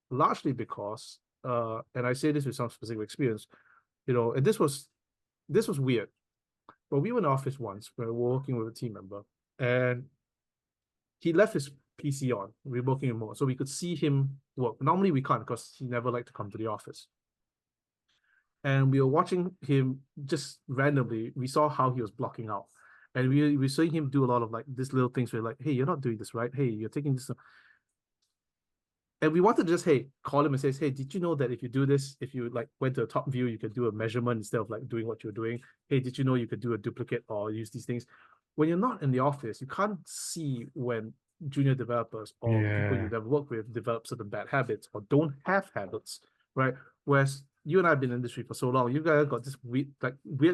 largely because, and I say this with some specific experience, and this was weird. But we were in the office once, we were working with a team member, and he left his PC on. We were working remote, so we could see him work. Normally we can't because he never liked to come to the office. And we were watching him just randomly. We saw how he was blocking out. And we saw him do a lot of like these little things where like, hey, you're not doing this right. Hey, you're taking this. And we wanted to just, hey, call him and say, hey, did you know that if you do this, if you like went to a top view, you could do a measurement instead of like doing what you're doing? Hey, did you know you could do a duplicate or use these things? When you're not in the office, you can't see when junior developers or people you Yeah. never work with develop certain bad habits or don't have habits, right? Whereas you and I have been in the industry for so long, you guys got this weird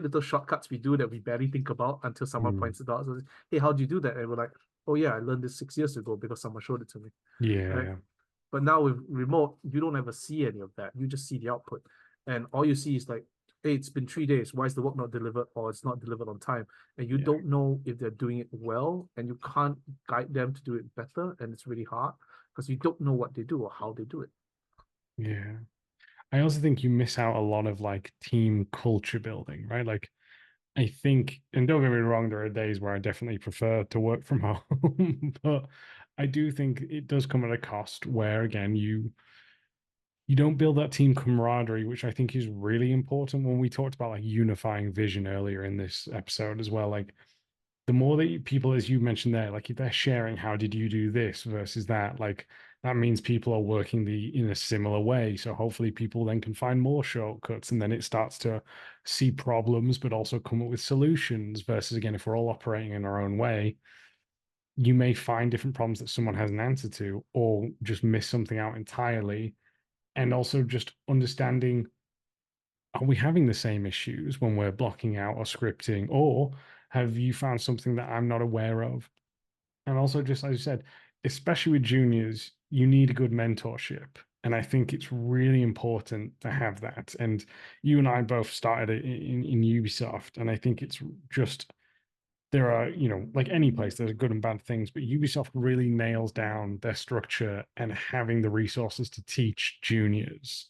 little shortcuts we do that we barely think about until someone Mm, points it out. So, hey, how do you do that? And we're like, oh yeah, I learned this 6 years ago because someone showed it to me, right? yeah. But now with remote, you don't ever see any of that. You just see the output. And all you see is like, hey, it's been 3 days. Why is the work not delivered or it's not delivered on time? And you Yeah. don't know if they're doing it well and you can't guide them to do it better. And it's really hard because you don't know what they do or how they do it. Yeah. I also think you miss out a lot of like team culture building, right? Like I think, and don't get me wrong, there are days where I definitely prefer to work from home, but I do think it does come at a cost where again you don't build that team camaraderie, which I think is really important when we talked about like unifying vision earlier in this episode as well. Like the more that people, as you mentioned there, like if they're sharing, how did you do this versus that, like that means people are working the in a similar way. So hopefully people then can find more shortcuts and then it starts to see problems, but also come up with solutions. Versus again, if we're all operating in our own way, you may find different problems that someone has an answer to, or just miss something out entirely. And also just understanding, are we having the same issues when we're blocking out or scripting, or have you found something that I'm not aware of? And also, just as you said, especially with juniors, you need a good mentorship. And I think it's really important to have that. And you and I both started it in Ubisoft. And I think it's just, there are, like any place, there's good and bad things, but Ubisoft really nails down their structure and having the resources to teach juniors.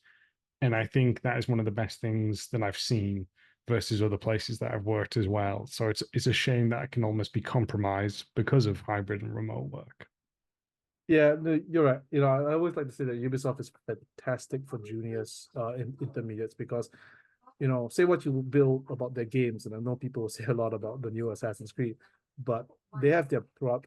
And I think that is one of the best things that I've seen versus other places that I've worked as well. So it's a shame that it can almost be compromised because of hybrid and remote work. Yeah, no, you're right. I always like to say that Ubisoft is fantastic for juniors, and intermediates because, say what you build about their games, and I know people will say a lot about the new Assassin's Creed, but they have their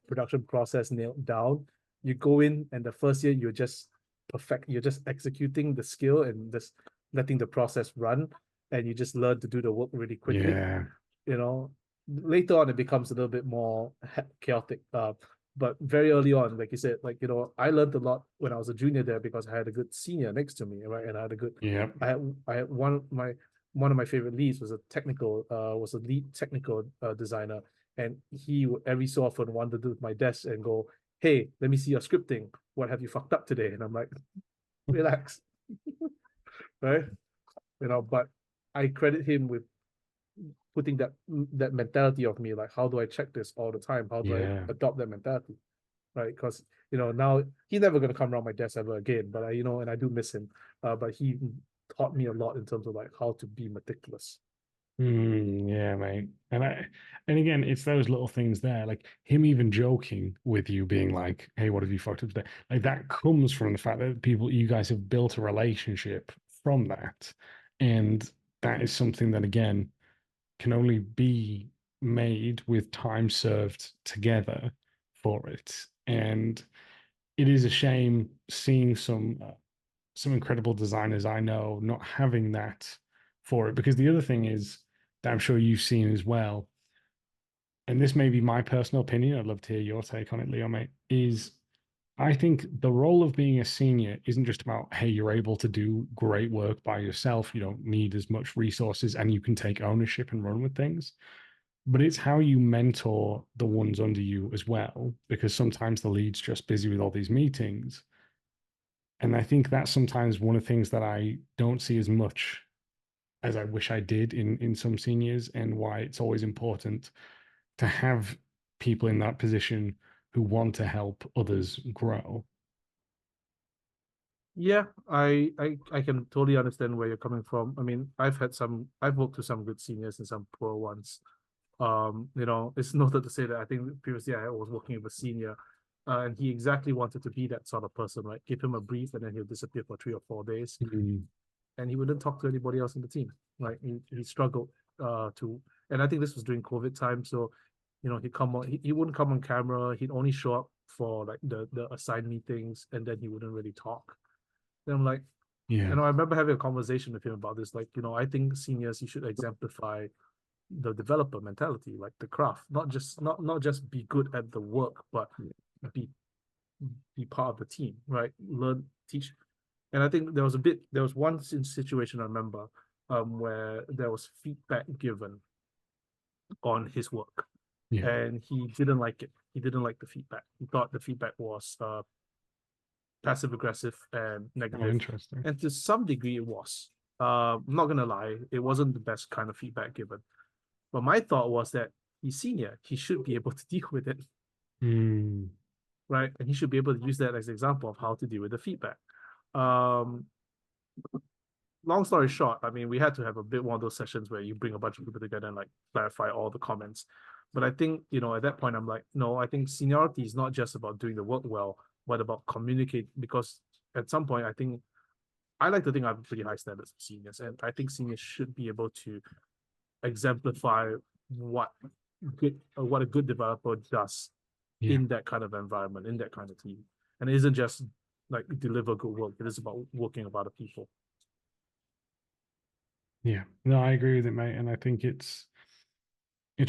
production process nailed down. You go in, and the first year you're just perfect. You're just executing the skill and just letting the process run, and you just learn to do the work really quickly. Yeah. you know Later on it becomes a little bit more chaotic, but very early on, like you said, like I learned a lot when I was a junior there because I had a good senior next to me, right? And I had a good Yep. I had one of my favorite leads was a lead technical designer, and he would every so often wandered to my desk and go, hey, let me see your scripting, what have you fucked up today? And I'm like, relax. Right. But I credit him with putting that mentality of me, like, how do I check this all the time? How do I Yeah. adopt that mentality? Right? Because now he's never gonna come around my desk ever again. But and I do miss him. But he taught me a lot in terms of like how to be meticulous. Yeah, mate. And again, it's those little things there, like him even joking with you, being like, "Hey, what have you fucked up today?" Like that comes from the fact that you guys have built a relationship from that, and that is something that again can only be made with time served together for it. And it is a shame seeing some incredible designers I know not having that for it. Because the other thing is that I'm sure you've seen as well, and this may be my personal opinion, I'd love to hear your take on it, Leo, mate, is I think the role of being a senior isn't just about, hey, you're able to do great work by yourself. You don't need as much resources and you can take ownership and run with things. But it's how you mentor the ones under you as well, because sometimes the lead's just busy with all these meetings. And I think that's sometimes one of the things that I don't see as much as I wish I did in some seniors, and why it's always important to have people in that position who want to help others grow. Yeah, I can totally understand where you're coming from. I mean, I've worked with some good seniors and some poor ones. It's noted to say that I think previously I was working with a senior, and he exactly wanted to be that sort of person, right? Give him a brief and then he'll disappear for 3 or 4 days, Mm, and he wouldn't talk to anybody else in the team. Right? He struggled to, and I think this was during COVID time, so he wouldn't come on camera. He'd only show up for like the assigned meetings, and then he wouldn't really talk. Then I'm like, yeah, I remember having a conversation with him about this. Like, I think seniors, you should exemplify the developer mentality, like the craft, not just be good at the work, but be be part of the team, right? Learn, teach. And I think there was one situation I remember, where there was feedback given on his work, yeah. and he didn't like it. He didn't like the feedback. He thought the feedback was passive aggressive and Oh, negative, interesting. and to some degree it was. I'm not gonna lie, it wasn't the best kind of feedback given. But my thought was that he's senior, he should be able to deal with it, Mm, right? And he should be able to use that as an example of how to deal with the feedback. Um, Long story short, I mean, we had to have a bit one of those sessions where you bring a bunch of people together and like clarify all the comments. But I think, at that point, I'm like, no, I think seniority is not just about doing the work well, but about communicate. Because at some point, I like to think I have pretty high standards of seniors, and I think seniors should be able to exemplify what what a good developer does yeah, in that kind of environment, in that kind of team. And it isn't just like deliver good work, it is about working with other people. yeah. No, I agree with it, mate. And I think it's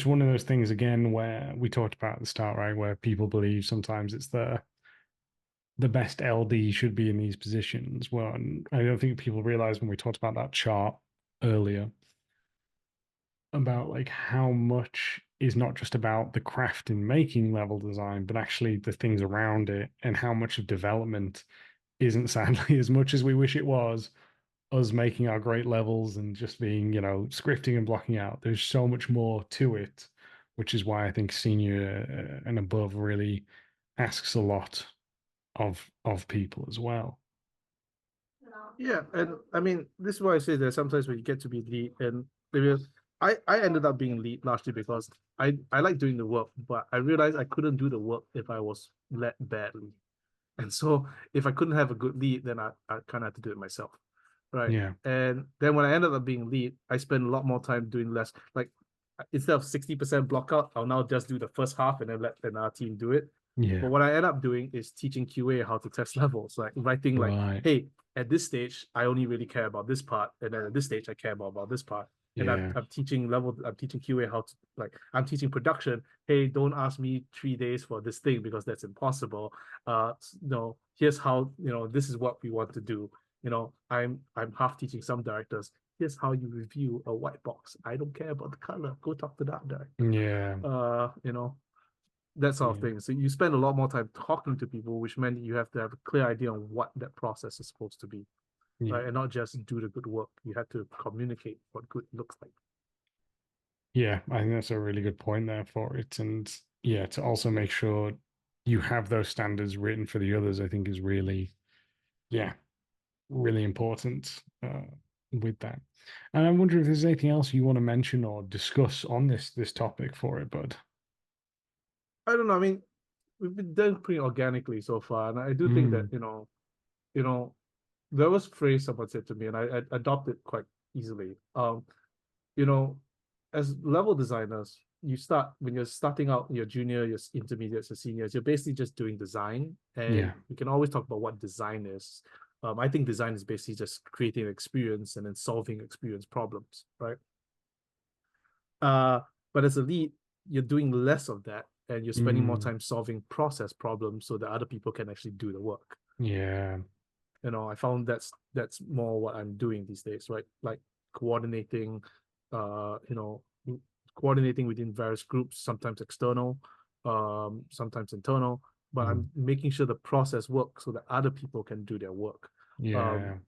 one of those things again where we talked about at the start, right? Where people believe sometimes it's the best LD should be in these positions. Well, and I don't think people realize when we talked about that chart earlier about like how much is not just about the craft in making level design, but actually the things around it, and how much of development isn't sadly as much as we wish it was us making our great levels and just being, scripting and blocking out. There's so much more to it, which is why I think senior and above really asks a lot of people as well. Yeah, and I mean, this is why I say that sometimes when you get to be lead, and maybe I ended up being lead largely because I like doing the work, but I realized I couldn't do the work if I was led badly. And so if I couldn't have a good lead, then I kind of had to do it myself. Right. Yeah, And then when I ended up being lead, I spent a lot more time doing less. Like instead of 60% block out, I'll now just do the first half and then let another team do it. But yeah, what I end up doing is teaching QA how to test levels, like writing like, right, hey, at this stage, I only really care about this part, and then at this stage, I care about this part. And yeah, I'm teaching QA how to I'm teaching production. Hey, don't ask me 3 days for this thing because that's impossible. No, here's how, this is what we want to do. I'm half teaching some directors. Here's how you review a white box. I don't care about the color. Go talk to that director. yeah, Uh, you know, that sort of yeah, thing. So you spend a lot more time talking to people, which meant you have to have a clear idea on what that process is supposed to be, yeah, right? And not just do the good work. You have to communicate what good looks like. yeah. I think that's a really good point there for it. And yeah, to also make sure you have those standards written for the others, I think is really, yeah, really important with that. And I wonder if there's anything else you want to mention or discuss on this topic for it, bud. I don't know. I mean, we've been done pretty organically so far, and I do think that Mm, you know, there was a phrase someone said to me, and I adopted quite easily. You know, as level designers, you start when you're starting out, your junior, your intermediates, your seniors, you're basically just doing design, and yeah, you can always talk about what design is. I think design is basically just creating an experience and then solving experience problems, right? Uh, but as a lead, you're doing less of that, and you're spending more Mm. time solving process problems so that other people can actually do the work. Yeah. I found that's more what I'm doing these days, right? Like coordinating, uh, you know, coordinating within various groups, sometimes external, sometimes internal, but Mm. I'm making sure the process works so that other people can do their work. Um, Yeah.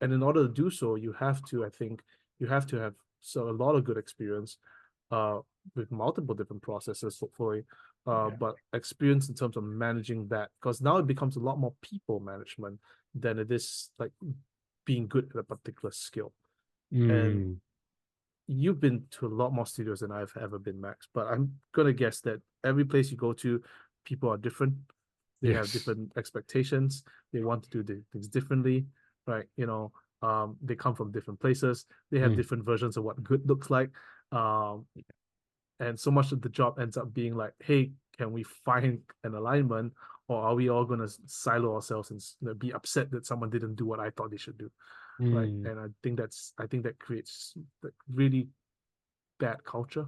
and in order to do so, you have to, I think, you have to have so a lot of good experience, uh, with multiple different processes, hopefully, Yeah. but experience in terms of managing that, because now it becomes a lot more people management than it is like being good at a particular skill. And Mm. you've been to a lot more studios than I've ever been, Max, but I'm gonna guess that every place you go to, people are different. They have Yes. different expectations. They want to do things differently, right? They come from different places. They have Mm. different versions of what good looks like. Um, and so much of the job ends up being like, hey, can we find an alignment, or are we all gonna silo ourselves and be upset that someone didn't do what I thought they should do, right? Mm. And I think that creates really bad culture.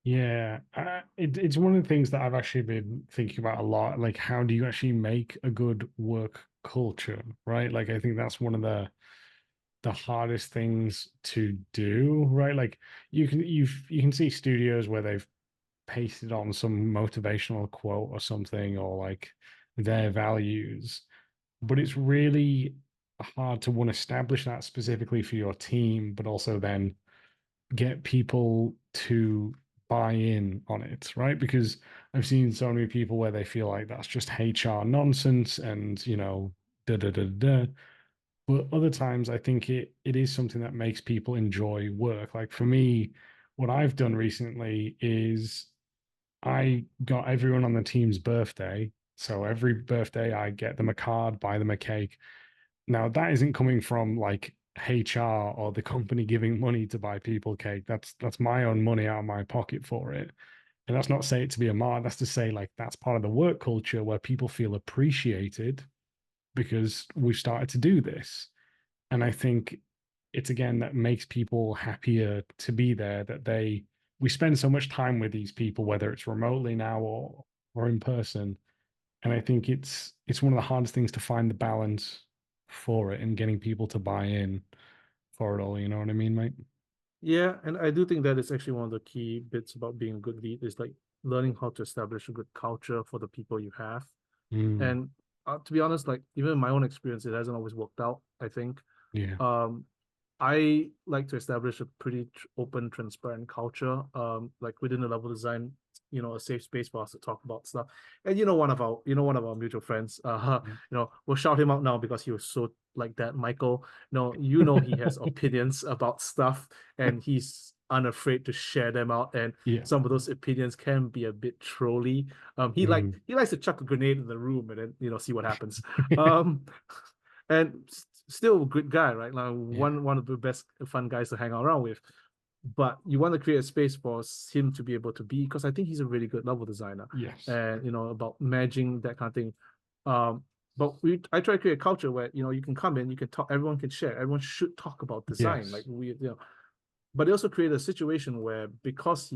Yeah, it's one of the things that I've actually been thinking about a lot. Like, how do you actually make a good work culture, right? Like, I think that's one of the hardest things to do, right? Like, you can see studios where they've pasted on some motivational quote or something, or like their values, but it's really hard to one establish that specifically for your team, but also then get people to buy in on it, right? Because I've seen so many people where they feel like that's just HR nonsense and, da da da da. But other times I think it is something that makes people enjoy work. Like for me, what I've done recently is I got everyone on the team's birthday. So every birthday I get them a card, buy them a cake. Now, that isn't coming from like HR or the company giving money to buy people cake. That's my own money out of my pocket for it. And that's not to say it to be a mark. That's to say like that's part of the work culture where people feel appreciated because we've started to do this. And I think it's again that makes people happier to be there, that we spend so much time with these people, whether it's remotely now or in person, and I think it's one of the hardest things to find the balance for it and getting people to buy in for it all. You know what I mean, mate? Yeah, and I do think that is actually one of the key bits about being a good lead is like learning how to establish a good culture for the people you have. Mm. And to be honest, like even in my own experience, it hasn't always worked out, I think. Yeah. Um, I like to establish a pretty open, transparent culture, like within the level design, a safe space for us to talk about stuff. And one of our mutual friends, Yeah. we'll shout him out now because he was so like that, Michael. He has opinions about stuff, and he's unafraid to share them out. And Yeah. some of those opinions can be a bit trolly. Mm. He likes to chuck a grenade in the room and then see what happens. Um, and still a good guy, right? Like Yeah. one of the best fun guys to hang around with. But you want to create a space for him to be able to be, because I think he's a really good level designer, Yes. and about managing that kind of thing. Um, but I try to create a culture where you can come in, you can talk, everyone can share, everyone should talk about design, like Yes. but they also create a situation where because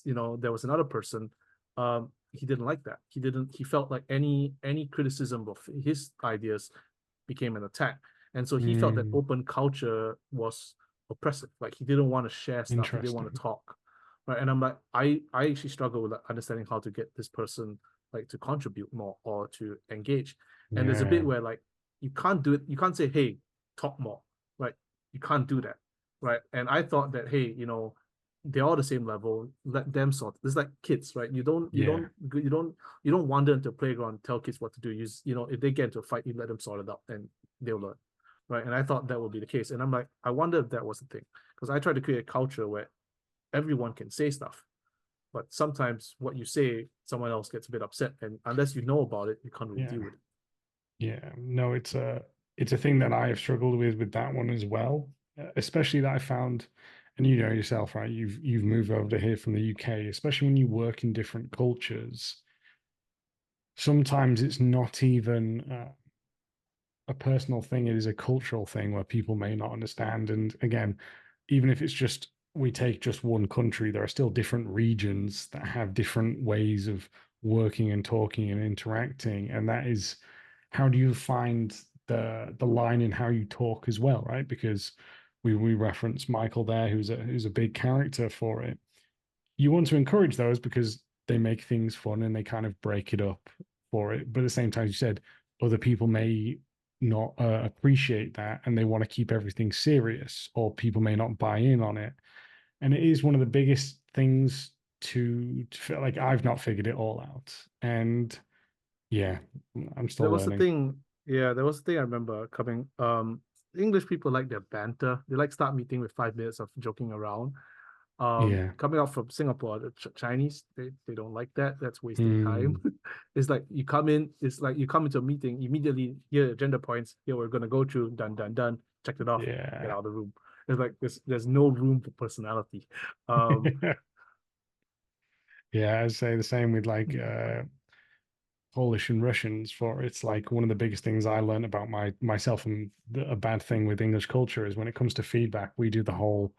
there was another person, he didn't like that. He felt like any criticism of his ideas became an attack. And so he felt that Mm. open culture was oppressive. Like he didn't want to share stuff. He didn't want to Interesting. talk. Right. And I'm like, I actually struggle with understanding how to get this person like to contribute more or to engage. And there's a bit Yeah. where like you can't do it, you can't say, hey, talk more. Right. You can't do that. Right. And I thought that, hey, they're all the same level. Let them sort. It's like kids, right? Yeah. You don't wander into a playground and tell kids what to do. If they get into a fight, you let them sort it out and they'll learn, right? And I thought that would be the case. And I'm like, I wonder if that was the thing, because I try to create a culture where everyone can say stuff, but sometimes what you say, someone else gets a bit upset, and unless you know about it, you can't really Yeah. deal with it. Yeah. No, it's a thing that I have struggled with that one as well. Especially that I found, and you know yourself, right? You've moved over to here from the UK, especially when you work in different cultures. Sometimes it's not even a personal thing, it is a cultural thing where people may not understand. And again, even if it's just we take just one country, there are still different regions that have different ways of working and talking and interacting. And that is, how do you find the line in how you talk as well, right? Because we reference Michael there, who's a big character for it. You want to encourage those because they make things fun and they kind of break it up for it. But at the same time, you said other people may not appreciate that and they want to keep everything serious, or people may not buy in on it. And it is one of the biggest things to feel like I've not figured it all out. And yeah, I'm still There was a learning. thing, yeah, there was a thing I remember coming. English people like their banter. They like start meeting with 5 minutes of joking around. Yeah. Coming out from Singapore, the Chinese, they don't like that. That's wasting time. Mm, It's like you come in, it's like you come into a meeting, immediately here agenda points, here we're gonna go through, done, done, done, checked it off, get yeah. out of the room. It's like there's no room for personality. Um, Yeah, I'd say the same with like Polish and Russians. For it's like one of the biggest things I learned about myself, and a bad thing with English culture is when it comes to feedback, we do the whole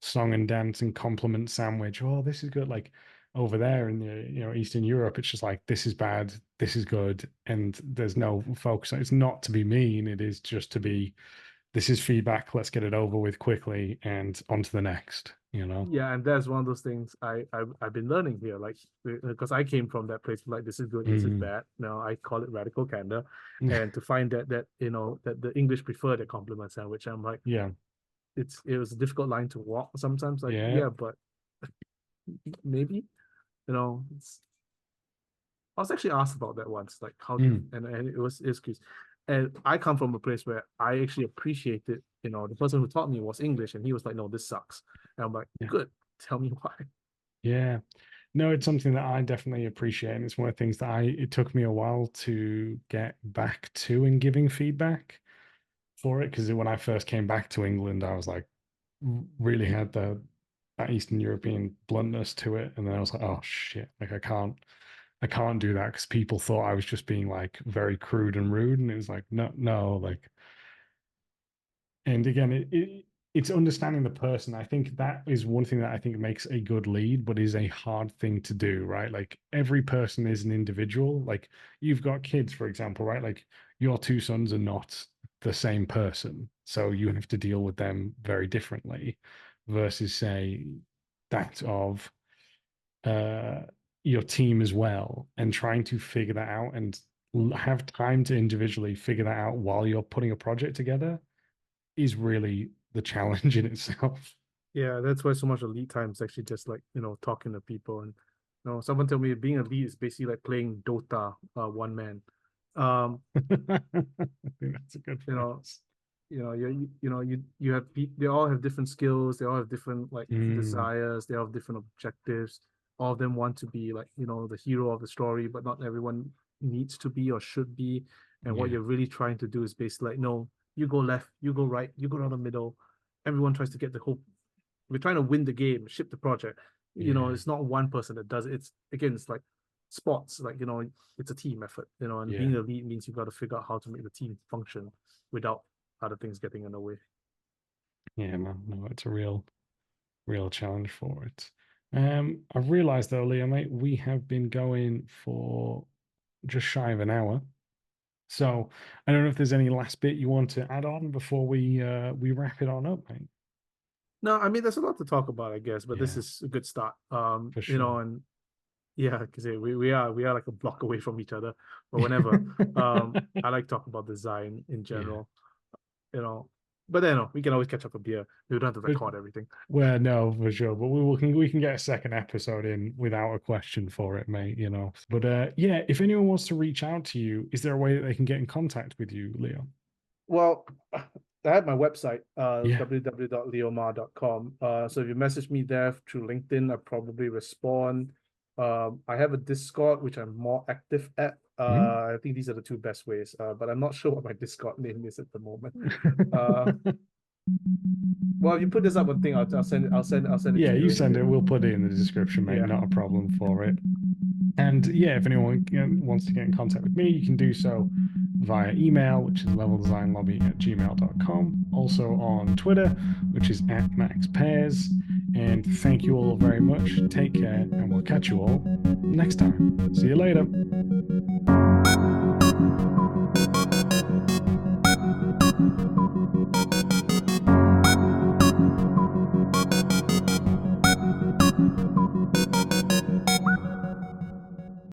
song and dance and compliment sandwich. Oh, this is good. Like over there in the Eastern Europe, it's just like this is bad, this is good, and there's no focus. It's not to be mean. It is just to be, this is feedback. Let's get it over with quickly and on to the next. You know. yeah, and that's one of those things I've been learning here, like because I came from that place like this is good, this is Mm. bad. Now I call it radical candor, and to find that that the English prefer the compliment sandwich, I'm like Yeah. it was a difficult line to walk sometimes. Like Yeah. yeah, but maybe I was actually asked about that once, like how do you, Mm. and it was excuse, and I come from a place where I actually appreciated, the person who taught me was English, and he was like, no, this sucks, and I'm like, Yeah. good, tell me why. Yeah. No, it's something that I definitely appreciate. And it's one of the things that it took me a while to get back to in giving feedback for it. Because when I first came back to England, I was like, really had that Eastern European bluntness to it. And then I was like, oh shit, like I can't do that because people thought I was just being like very crude and rude. And it was like, no, no, like, and again, it's understanding the person. I think that is one thing that I think makes a good lead, but is a hard thing to do, right? Like every person is an individual. Like you've got kids, for example, right? Like your two sons are not the same person. So you have to deal with them very differently versus say that of uh your team as well, and trying to figure that out and have time to individually figure that out while you're putting a project together is really the challenge in itself. Yeah, that's why so much of lead time is actually just like talking to people, and someone told me being a lead is basically like playing Dota, one man. Um, I think that's a good you know, phrase. you have they all have different skills, they all have different like Mm, desires, they all have different objectives. All of them want to be like the hero of the story, but not everyone needs to be or should be. And what yeah, you're really trying to do is basically like, no, you go left, you go right, you go down the middle. Everyone tries to get the whole. We're trying to win the game, ship the project. yeah, It's not one person that does it. It's again, it's like sports, like it's a team effort. And yeah, being a lead means you've got to figure out how to make the team function without other things getting in the way. yeah, man. No, it's a real challenge for it. I've realized though, Leo, mate, we have been going for just shy of an hour. So I don't know if there's any last bit you want to add on before we wrap it on up, mate. No, I mean there's a lot to talk about, I guess, but this Yeah, is a good start. for sure. And yeah, because we are like a block away from each other. But whenever, I like talking about design in Yeah. general, you know. But then we can always catch up a beer. We don't have to But record everything. well, no, for sure. But we can get a second episode in without a question for it, mate. But yeah, if anyone wants to reach out to you, is there a way that they can get in contact with you, Leo? Well, I have my website, Yeah. www.leomah.com. So if you message me there through LinkedIn, I probably respond. I have a Discord, which I'm more active at. Mhm. I think these are the two best ways. But I'm not sure what my Discord name is at the moment. Uh, well, if you put this up on thing, I'll send it Yeah, to you you send anyway. it. We'll put it in the description, mate. Yeah. Not a problem for it. And yeah, if anyone wants to get in contact with me, you can do so via email, which is leveldesignlobby@gmail.com. Also on Twitter, which is @maxpairs. And thank you all very much. Take care, and we'll catch you all next time. See you later.